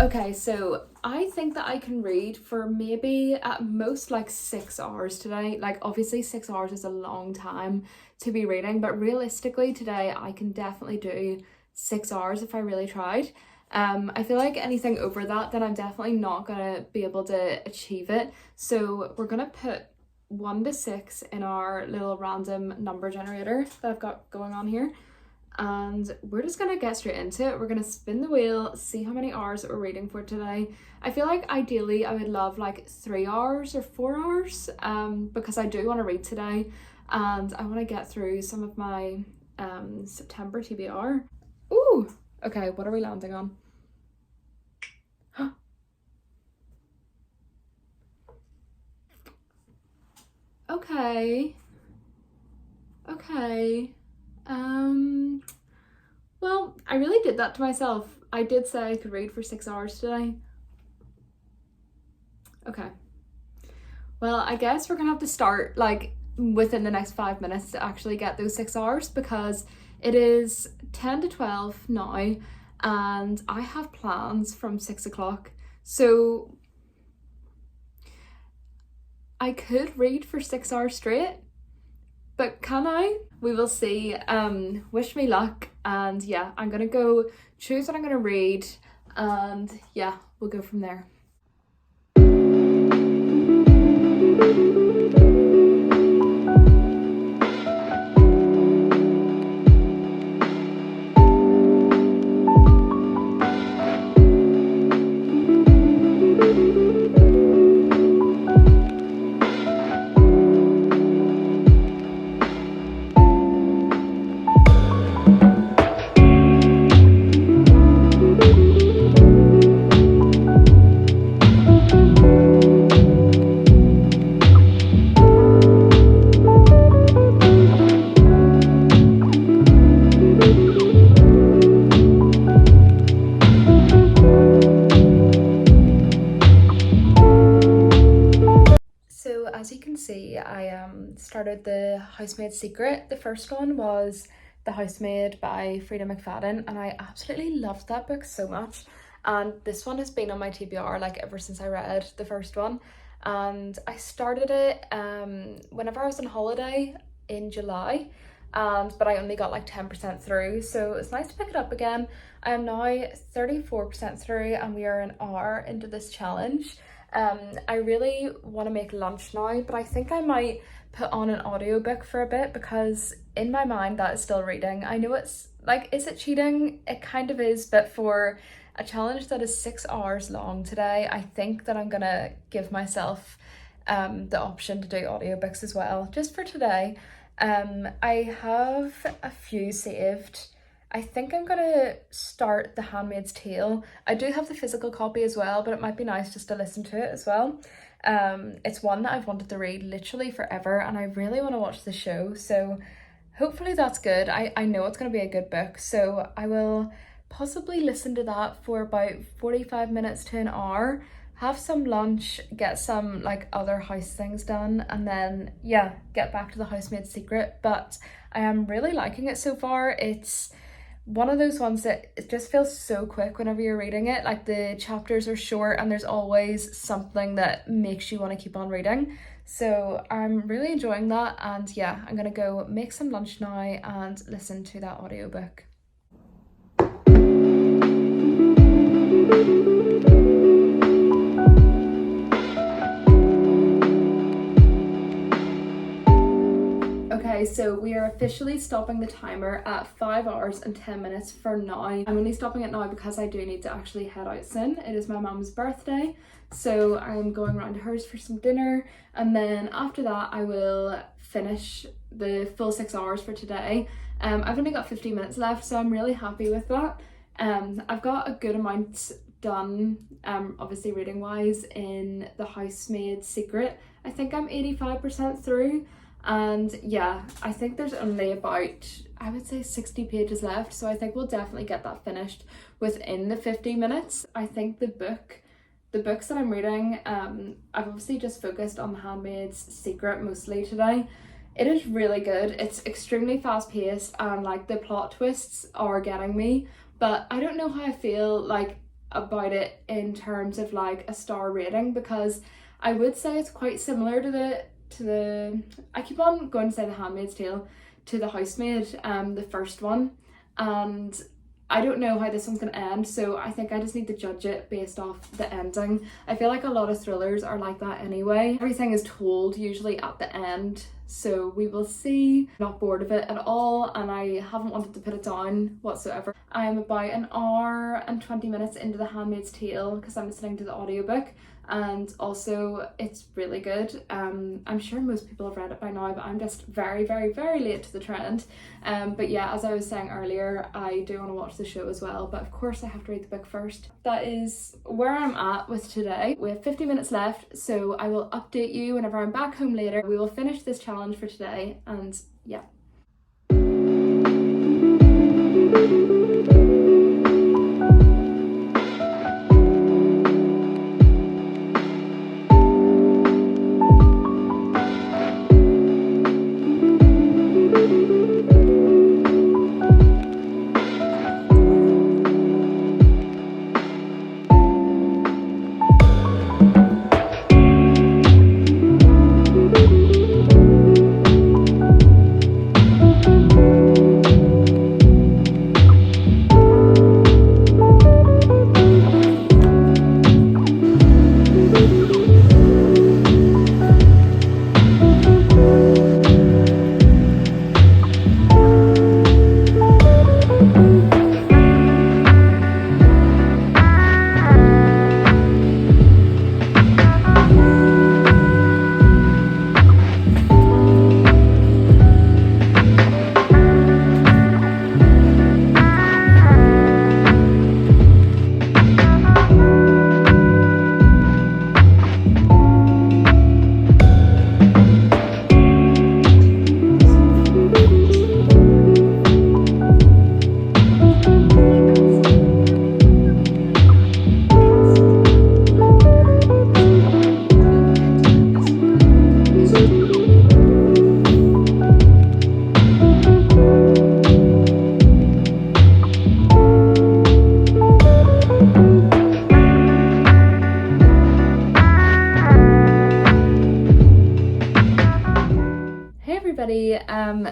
Okay, so I think that I can read for maybe at most like 6 hours today. Like obviously 6 hours is a long time to be reading, but realistically today I can definitely do 6 hours if I really tried. I feel like anything over that, then I'm definitely not gonna be able to achieve it. So we're gonna put 1 to 6 in our little random number generator that I've got going on here. And we're just gonna get straight into it. We're gonna spin the wheel, see how many hours that we're reading for today. I feel like ideally I would love like 3 hours or 4 hours, because I do want to read today and I want to get through some of my September TBR. Ooh, okay, what are we landing on? Okay. Okay. Well, I really did that to myself. I did say I could read for 6 hours today. Okay. Well, I guess we're gonna have to start like within the next 5 minutes to actually get those 6 hours, because it is 10 to 12 now and I have plans from 6 o'clock. So I could read for 6 hours straight, but can I? We will see. Wish me luck, and yeah, I'm gonna go choose what I'm gonna read, and yeah, we'll go from there. So as you can see, I started the Housemaid Secret. The first one was The Housemaid by Frida McFadden, and I absolutely loved that book so much. And this one has been on my TBR like ever since I read the first one. And I started it whenever I was on holiday in July, but I only got like 10% through, so it's nice to pick it up again. I am now 34% through and we are an hour into this challenge. I really want to make lunch now, but I think I might put on an audiobook for a bit, because in my mind that is still reading. I know it's like, is it cheating? It kind of is, but for a challenge that is 6 hours long today, I think that I'm gonna give myself the option to do audiobooks as well, just for today. I have a few saved. I think I'm gonna start The Handmaid's Tale. I do have the physical copy as well, but it might be nice just to listen to it as well. It's one that I've wanted to read literally forever, and I really want to watch the show, so hopefully that's good. I know it's going to be a good book, so I will possibly listen to that for about 45 minutes to an hour, have some lunch, get some like other house things done, and then yeah, get back to the Housemaid Secret. But I am really liking it so far. It's one of those ones that it just feels so quick whenever you're reading it. Like the chapters are short and there's always something that makes you want to keep on reading. So I'm really enjoying that, and yeah, I'm gonna go make some lunch now and listen to that audiobook. Okay, so we are officially stopping the timer at 5 hours and 10 minutes for now. I'm only stopping it now because I do need to actually head out soon. It is my mum's birthday, so I'm going around to hers for some dinner, and then after that I will finish the full 6 hours for today. I've only got 15 minutes left, so I'm really happy with that. I've got a good amount done, obviously reading wise, in The Housemaid Secret. I think I'm 85% through. And yeah, I think there's only about, I would say 60 pages left, so I think we'll definitely get that finished within the 50 minutes. I think the books that I'm reading, I've obviously just focused on The Handmaid's Secret mostly today. It is really good. It's extremely fast paced and like the plot twists are getting me, but I don't know how I feel like about it in terms of like a star rating, because I would say it's quite similar to the I keep on going to say The Handmaid's Tale, to The Housemaid, the first one, and I don't know how this one's gonna end, so I think I just need to judge it based off the ending. I feel like a lot of thrillers are like that anyway. Everything is told usually at the end, so we will see. Not bored of it at all, and I haven't wanted to put it down whatsoever. I'm about an hour and 20 minutes into The Handmaid's Tale because I'm listening to the audiobook, and also it's really good. I'm sure most people have read it by now, but I'm just very late to the trend. But yeah, as I was saying earlier, I do want to watch the show as well, but of course I have to read the book first. That is where I'm at with today. We have 50 minutes left, so I will update you whenever I'm back home later. We will finish this challenge for today, and yeah.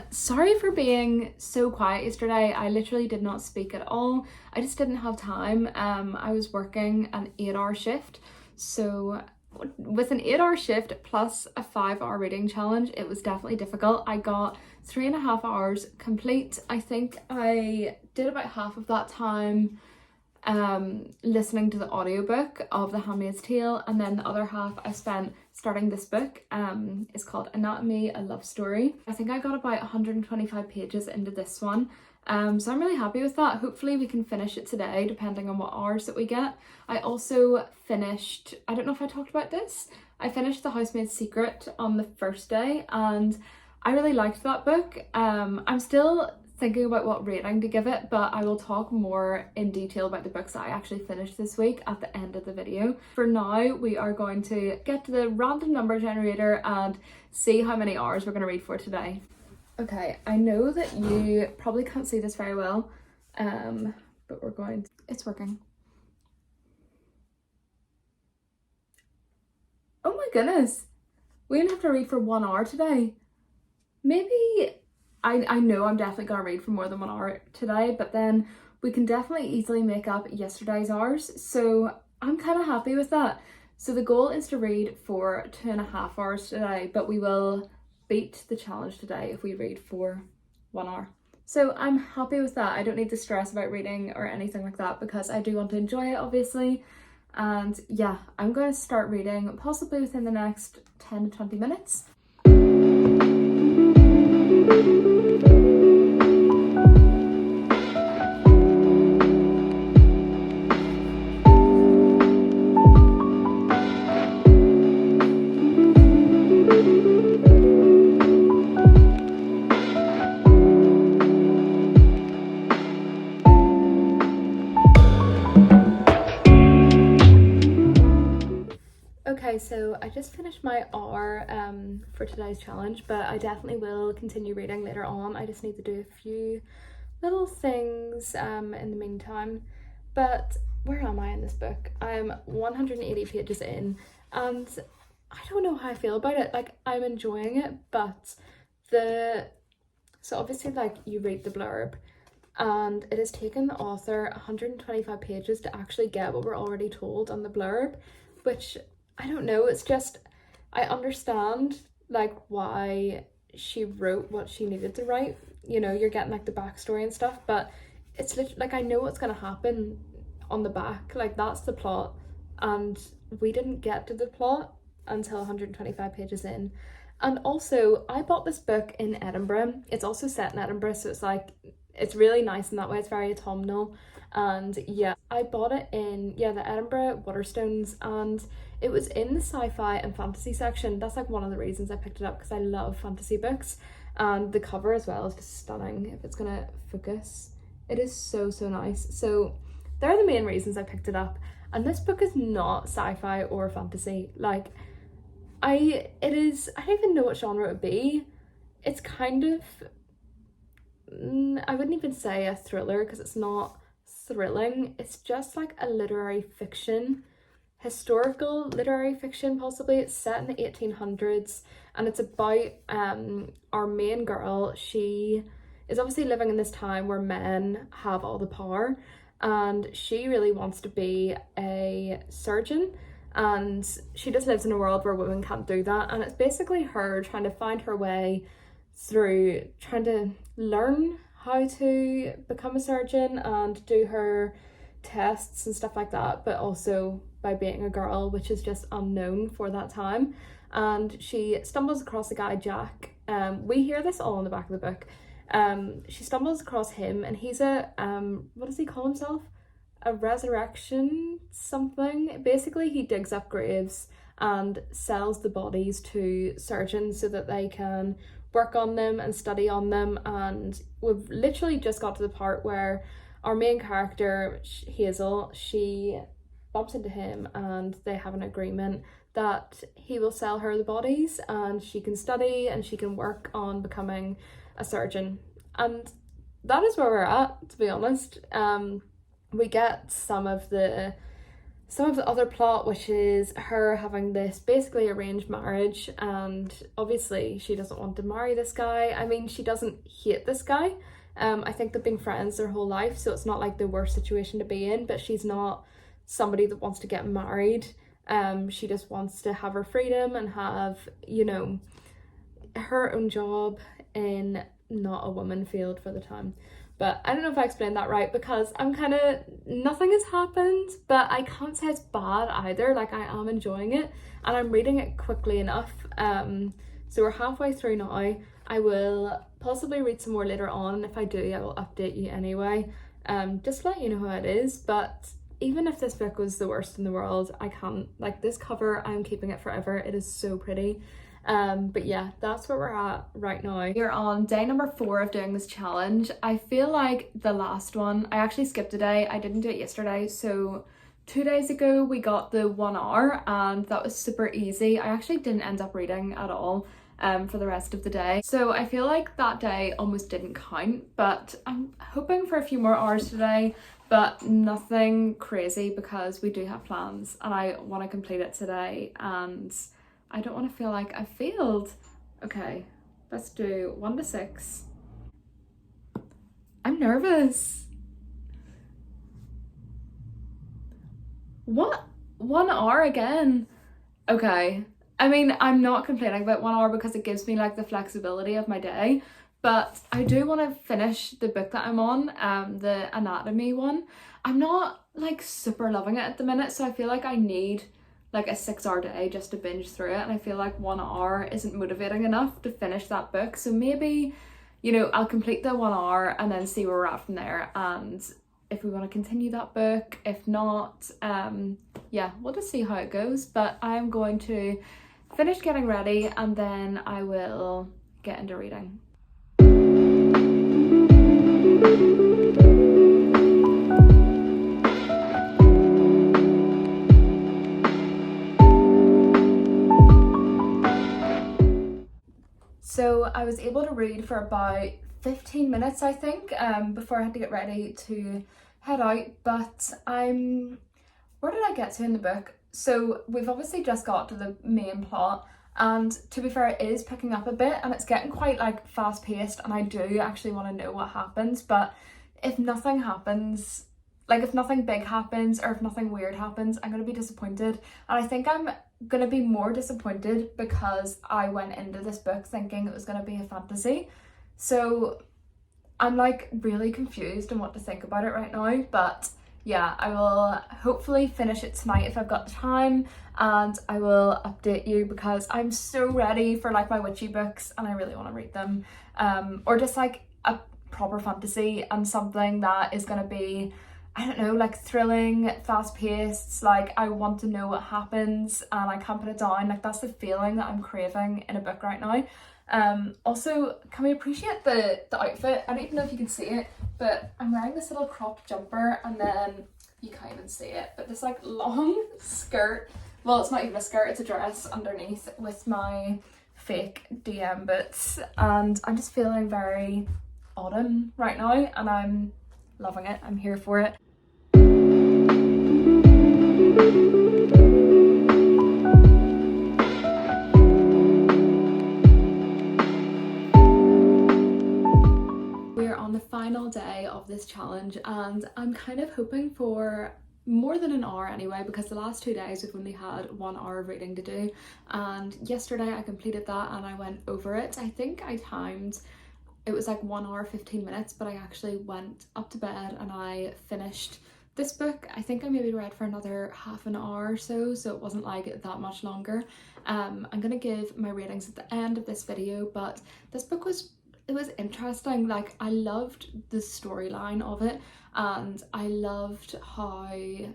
Sorry for being so quiet yesterday. I literally did not speak at all. I just didn't have time. I was working an 8-hour shift, so with an 8-hour shift plus a 5-hour reading challenge, it was definitely difficult. I got 3.5 hours complete. I think I did about half of that time listening to the audiobook of The Handmaid's Tale, and then the other half I spent starting this book. It's called Anatomy, a Love Story. I think I got about 125 pages into this one, so I'm really happy with that. Hopefully we can finish it today, depending on what hours that we get. I also finished, I don't know if I talked about this, I finished The Housemaid Secret on the first day, and I really liked that book. I'm still thinking about what rating to give it, but I will talk more in detail about the books that I actually finished this week at the end of the video. For now, we are going to get to the random number generator and see how many hours we're going to read for today. Okay, I know that you probably can't see this very well, but we're going to... It's working. Oh my goodness! We didn't have to read for 1 hour today. Maybe... I know I'm definitely gonna read for more than 1 hour today, but then we can definitely easily make up yesterday's hours, so I'm kind of happy with that. So the goal is to read for 2.5 hours today, but we will beat the challenge today if we read for 1 hour. So I'm happy with that. I don't need to stress about reading or anything like that, because I do want to enjoy it, obviously. And yeah, I'm going to start reading possibly within the next 10 to 20 minutes. Okay, so I just finished my hour for today's challenge, but I definitely will continue reading later on. I just need to do a few little things in the meantime. But where am I in this book? I'm 180 pages in, and I don't know how I feel about it. Like, I'm enjoying it, but so obviously, like, you read the blurb, and it has taken the author 125 pages to actually get what we're already told on the blurb, which I don't know, it's just, I understand like why she wrote what she needed to write. You know, you're getting like the backstory and stuff, but it's literally like, I know what's gonna happen on the back, like that's the plot, and we didn't get to the plot until 125 pages in. And also, I bought this book in Edinburgh. It's also set in Edinburgh, so it's like, it's really nice in that way. It's very autumnal. And yeah, I bought it in, yeah, the Edinburgh Waterstones, and it was in the sci-fi and fantasy section. That's like one of the reasons I picked it up, because I love fantasy books. And the cover as well is just stunning. If it's gonna focus, it is so, so nice. So they're the main reasons I picked it up. And this book is not sci-fi or fantasy. Like, I don't even know what genre it would be. It's kind of, I wouldn't even say a thriller, because it's not thrilling. It's just like a literary fiction, historical literary fiction possibly. It's set in the 1800s, and it's about our main girl. She is obviously living in this time where men have all the power, and she really wants to be a surgeon, and she just lives in a world where women can't do that. And it's basically her trying to find her way through trying to learn how to become a surgeon and do her tests and stuff like that, but also by being a girl, which is just unknown for that time. And she stumbles across a guy, Jack. We hear this all in the back of the book. She stumbles across him, and he's a what does he call himself? A resurrection something. Basically, he digs up graves and sells the bodies to surgeons so that they can work on them and study on them. And we've literally just got to the part where our main character, Hazel, she bumps into him, and they have an agreement that he will sell her the bodies, and she can study and she can work on becoming a surgeon. And that is where we're at, to be honest. We get some of the other plot, which is her having this basically arranged marriage, and obviously she doesn't want to marry this guy. I mean, she doesn't hate this guy. I think they've been friends their whole life, so it's not like the worst situation to be in, but she's not somebody that wants to get married. She just wants to have her freedom and have, you know, her own job in not a woman field for the time. But I don't know if I explained that right, because I'm kind of, nothing has happened, but I can't say it's bad either. Like, I am enjoying it, and I'm reading it quickly enough. So we're halfway through now. I will possibly read some more later on, and if I do, I will update you anyway. Just to let you know how it is. But even if this book was the worst in the world, I can't, like, this cover, I'm keeping it forever. It is so pretty. But yeah, that's where we're at right now. We're on day number 4 of doing this challenge. I feel like the last one, I actually skipped a day. I didn't do it yesterday, so 2 days ago we got the 1 hour, and that was super easy. I actually didn't end up reading at all for the rest of the day, so I feel like that day almost didn't count. But I'm hoping for a few more hours today, but nothing crazy, because we do have plans and I want to complete it today, and I don't want to feel like I failed. Okay, let's do 1 to 6. I'm nervous. What? 1 hour again? Okay. I mean, I'm not complaining about 1 hour, because it gives me like the flexibility of my day, but I do want to finish the book that I'm on, the anatomy one. I'm not like super loving it at the minute, so I feel like I need like a 6-hour day just to binge through it, and I feel like 1 hour isn't motivating enough to finish that book. So maybe, you know, I'll complete the 1 hour and then see where we're at from there, and if we want to continue that book. If not, yeah, we'll just see how it goes. But I'm going to finish getting ready, and then I will get into reading. So I was able to read for about 15 minutes, I think, before I had to get ready to head out, but where did I get to in the book? So we've obviously just got to the main plot, and to be fair, it is picking up a bit and it's getting quite like fast paced, and I do actually want to know what happens. But if nothing happens, like if nothing big happens or if nothing weird happens, I'm going to be disappointed. And I think I'm going to be more disappointed because I went into this book thinking it was going to be a fantasy. So I'm like really confused on what to think about it right now. But yeah, I will hopefully finish it tonight if I've got the time, and I will update you because I'm so ready for like my witchy books and I really want to read them. Or just like a proper fantasy and something that is going to be, I don't know, like thrilling, fast paced, like I want to know what happens and I can't put it down. Like that's the feeling that I'm craving in a book right now. Also, can we appreciate the outfit? I don't even know if you can see it, but I'm wearing this little cropped jumper, and then you can't even see it, but this like long skirt, well it's not even a skirt, it's a dress underneath with my fake DM boots, and I'm just feeling very autumn right now and I'm loving it. I'm here for it. On the final day of this challenge, and I'm kind of hoping for more than an hour anyway, because the last 2 days we've only had 1 hour of reading to do, and yesterday I completed that and I went over it. I think I timed, it was like 1 hour 15 minutes, but I actually went up to bed and I finished this book. I think I maybe read for another half an hour or so, so it wasn't like that much longer. I'm gonna give my ratings at the end of this video, but this book was interesting. Like I loved the storyline of it, and I loved how, I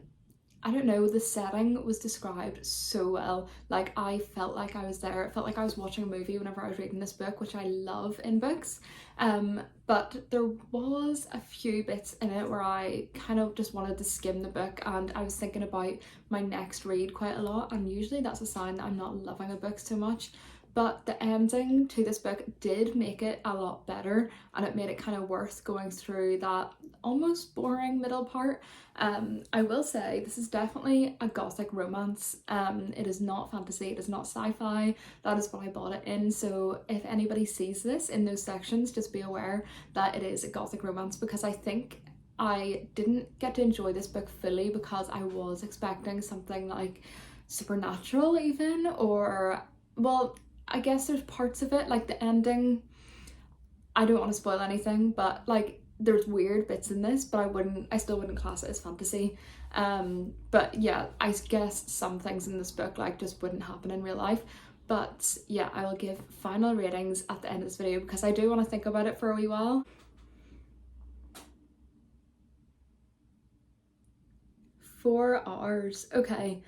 don't know, the setting was described so well. Like I felt like I was there. It felt like I was watching a movie whenever I was reading this book, which I love in books. But there was a few bits in it where I kind of just wanted to skim the book, and I was thinking about my next read quite a lot, and usually that's a sign that I'm not loving a book so much. But the ending to this book did make it a lot better, and it made it kind of worth going through that almost boring middle part. I will say this is definitely a gothic romance. It is not fantasy, it is not sci-fi. That is what I bought it in. So if anybody sees this in those sections, just be aware that it is a gothic romance, because I think I didn't get to enjoy this book fully because I was expecting something like supernatural even, or, well, I guess there's parts of it, like the ending, I don't want to spoil anything, but like there's weird bits in this, but I still wouldn't class it as fantasy. But yeah, I guess some things in this book like just wouldn't happen in real life. But yeah, I will give final ratings at the end of this video because I do want to think about it for a wee while. 4 hours, okay.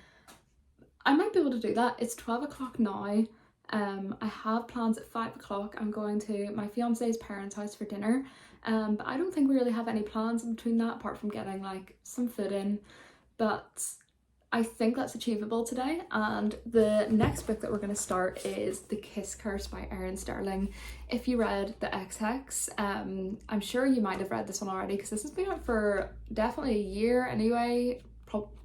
I might be able to do that. It's 12 o'clock now. I have plans at 5 o'clock. I'm going to my fiance's parents' house for dinner, but I don't think we really have any plans in between that apart from getting like some food in, but I think that's achievable today. And the next book that we're going to start is The Kiss Curse by Erin Sterling. If you read The XX, I'm sure you might have read this one already because this has been out for definitely a year anyway.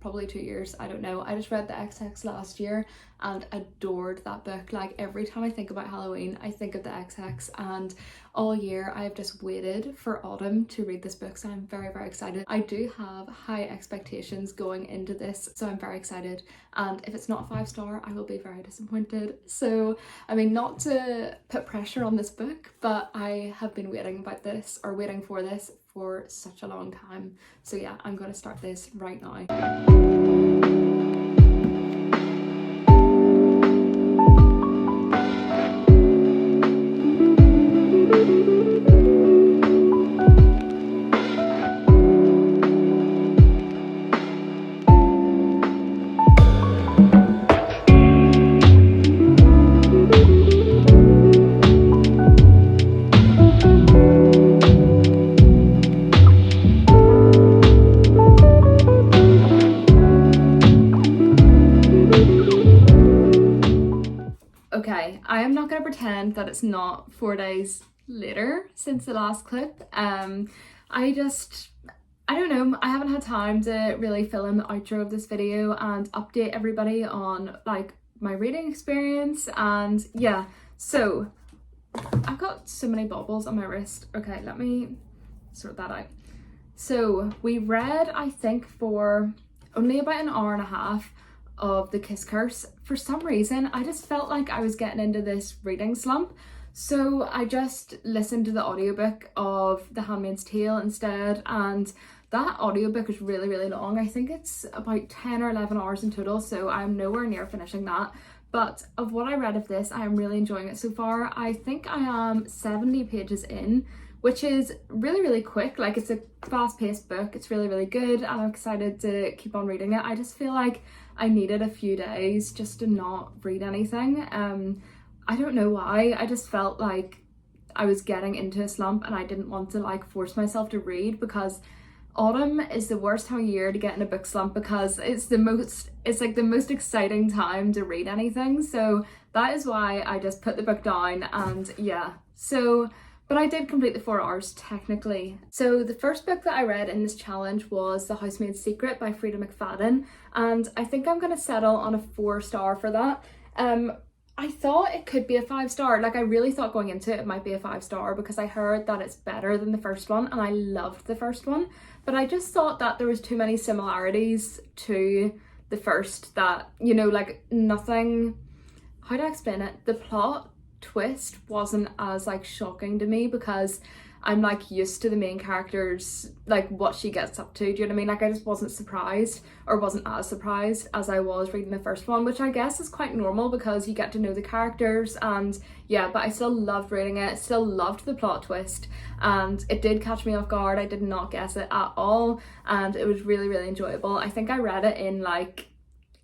Probably 2 years, I don't know. I just read The XX last year and adored that book. Like every time I think about Halloween, I think of The XX, and all year I have just waited for autumn to read this book, so I'm very, very excited. I do have high expectations going into this, so I'm very excited, and if it's not 5-star, I will be very disappointed. So, I mean, not to put pressure on this book, but I have been waiting for this for such a long time. So yeah, I'm going to start this right now. Okay, I am not going to pretend that it's not 4 days later since the last clip. I don't know, I haven't had time to really film the outro of this video and update everybody on like my reading experience, and yeah, so I've got so many baubles on my wrist. Okay, let me sort that out. So we read, I think, for only about an hour and a half of The Kiss Curse. For some reason, I just felt like I was getting into this reading slump. So I just listened to the audiobook of The Handmaid's Tale instead, and that audiobook is really, really long. I think it's about 10 or 11 hours in total, so I'm nowhere near finishing that. But of what I read of this, I am really enjoying it so far. I think I am 70 pages in, which is really, really quick. Like, it's a fast-paced book. It's really, really good, and I'm excited to keep on reading it. I just feel like I needed a few days just to not read anything. I don't know why. I just felt like I was getting into a slump and I didn't want to like force myself to read, because autumn is the worst time of year to get in a book slump, because it's like the most exciting time to read anything. So that is why I just put the book down, and yeah. So, but I did complete the 4 hours technically. So the first book that I read in this challenge was The Housemaid Secret by Frida McFadden, and I think I'm gonna settle on a 4-star for that. I thought it could be a 5-star. Like, I really thought going into it might be a 5-star, because I heard that it's better than the first one and I loved the first one. But I just thought that there was too many similarities to the first, that, you know, like nothing, how do I explain it? The plot twist wasn't as like shocking to me, because I'm like used to the main character's, like what she gets up to, do you know what I mean? Like, I just wasn't surprised, or wasn't as surprised as I was reading the first one, which I guess is quite normal because you get to know the characters, and yeah, but I still loved reading it, still loved the plot twist, and it did catch me off guard. I did not guess it at all, and it was really, really enjoyable. I think I read it in like,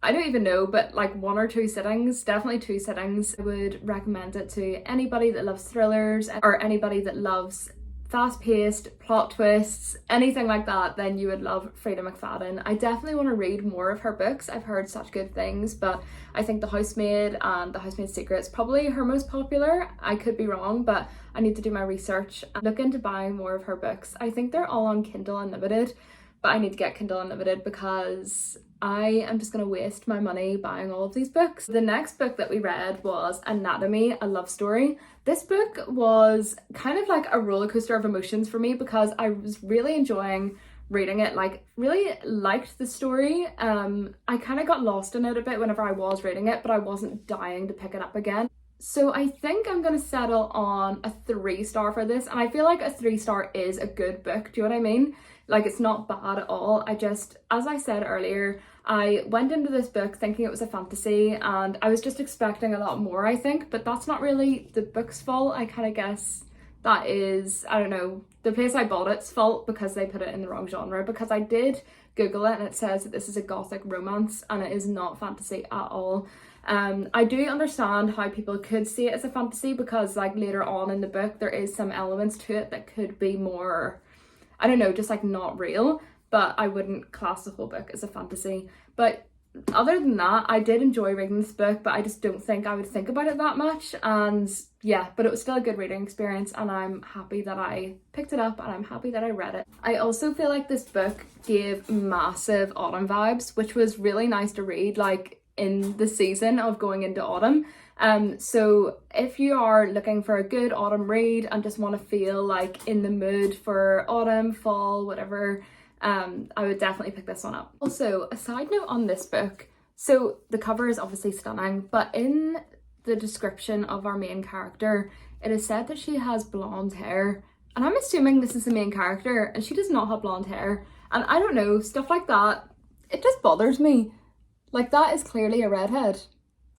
I don't even know, but like 1 or 2 sittings, definitely 2 sittings. I would recommend it to anybody that loves thrillers, or anybody that loves fast-paced plot twists, anything like that. Then you would love Frida McFadden. I definitely want to read more of her books. I've heard such good things, but I think The Housemaid and The Housemaid Secret is probably her most popular. I could be wrong, but I need to do my research and look into buying more of her books. I think they're all on Kindle Unlimited, but I need to get Kindle Unlimited because I am just going to waste my money buying all of these books. The next book that we read was Anatomy, a Love Story. This book was kind of like a roller coaster of emotions for me, because I was really enjoying reading it, like really liked the story. I kind of got lost in it a bit whenever I was reading it, but I wasn't dying to pick it up again. So I think I'm going to settle on a 3-star for this, and I feel like a 3-star is a good book, do you know what I mean? Like, it's not bad at all. I just, as I said earlier, I went into this book thinking it was a fantasy, and I was just expecting a lot more, I think, but that's not really the book's fault. I kind of guess that is, I don't know, the place I bought it's fault, because they put it in the wrong genre, because I did Google it and it says that this is a gothic romance, and it is not fantasy at all. I do understand how people could see it as a fantasy, because like later on in the book there is some elements to it that could be more, I don't know, just like not real, but I wouldn't class the whole book as a fantasy. But other than that, I did enjoy reading this book, but I just don't think I would think about it that much. And yeah, but it was still a good reading experience, and I'm happy that I picked it up, and I'm happy that I read it. I also feel like this book gave massive autumn vibes, which was really nice to read, like in the season of going into autumn. So if you are looking for a good autumn read and just want to feel like in the mood for autumn, fall, whatever, I would definitely pick this one up. Also, a side note on this book, so the cover is obviously stunning, but in the description of our main character, it is said that she has blonde hair, and I'm assuming this is the main character and she does not have blonde hair. And I don't know, stuff like that, it just bothers me. Like, that is clearly a redhead.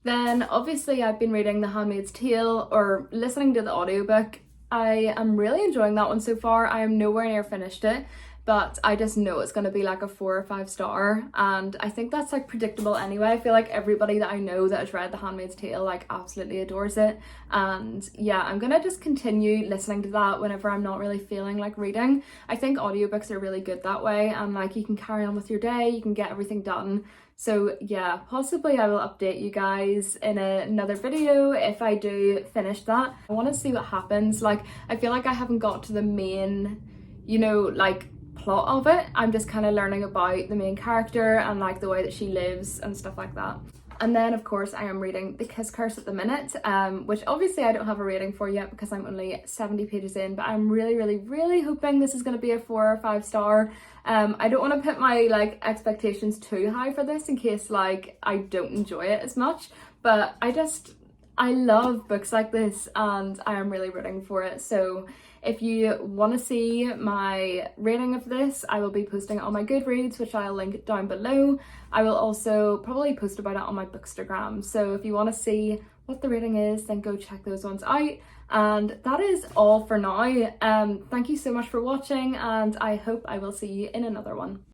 Then obviously I've been reading The Handmaid's Tale, or listening to the audiobook. I am really enjoying that one so far. I am nowhere near finished it, but I just know it's going to be like a 4 or 5 star, and I think that's like predictable anyway. I feel like everybody that I know that has read The Handmaid's Tale like absolutely adores it, and yeah, I'm gonna just continue listening to that whenever I'm not really feeling like reading. I think audiobooks are really good that way, and like you can carry on with your day, you can get everything done. So yeah, possibly I will update you guys in another video if I do finish that. I want to see what happens. Like, I feel like I haven't got to the main, you know, like plot of it. I'm just kind of learning about the main character and like the way that she lives and stuff like that. And then of course I am reading The Kiss Curse at the minute, which obviously I don't have a rating for yet because I'm only 70 pages in, but I'm really hoping this is going to be a 4 or 5 star. I don't want to put my like expectations too high for this in case like I don't enjoy it as much, but I love books like this and I am really rooting for it. So if you want to see my rating of this, I will be posting it on my Goodreads, which I'll link down below. I will also probably post about it on my Bookstagram. So if you want to see what the rating is, then go check those ones out. And that is all for now. Thank you so much for watching, and I hope I will see you in another one.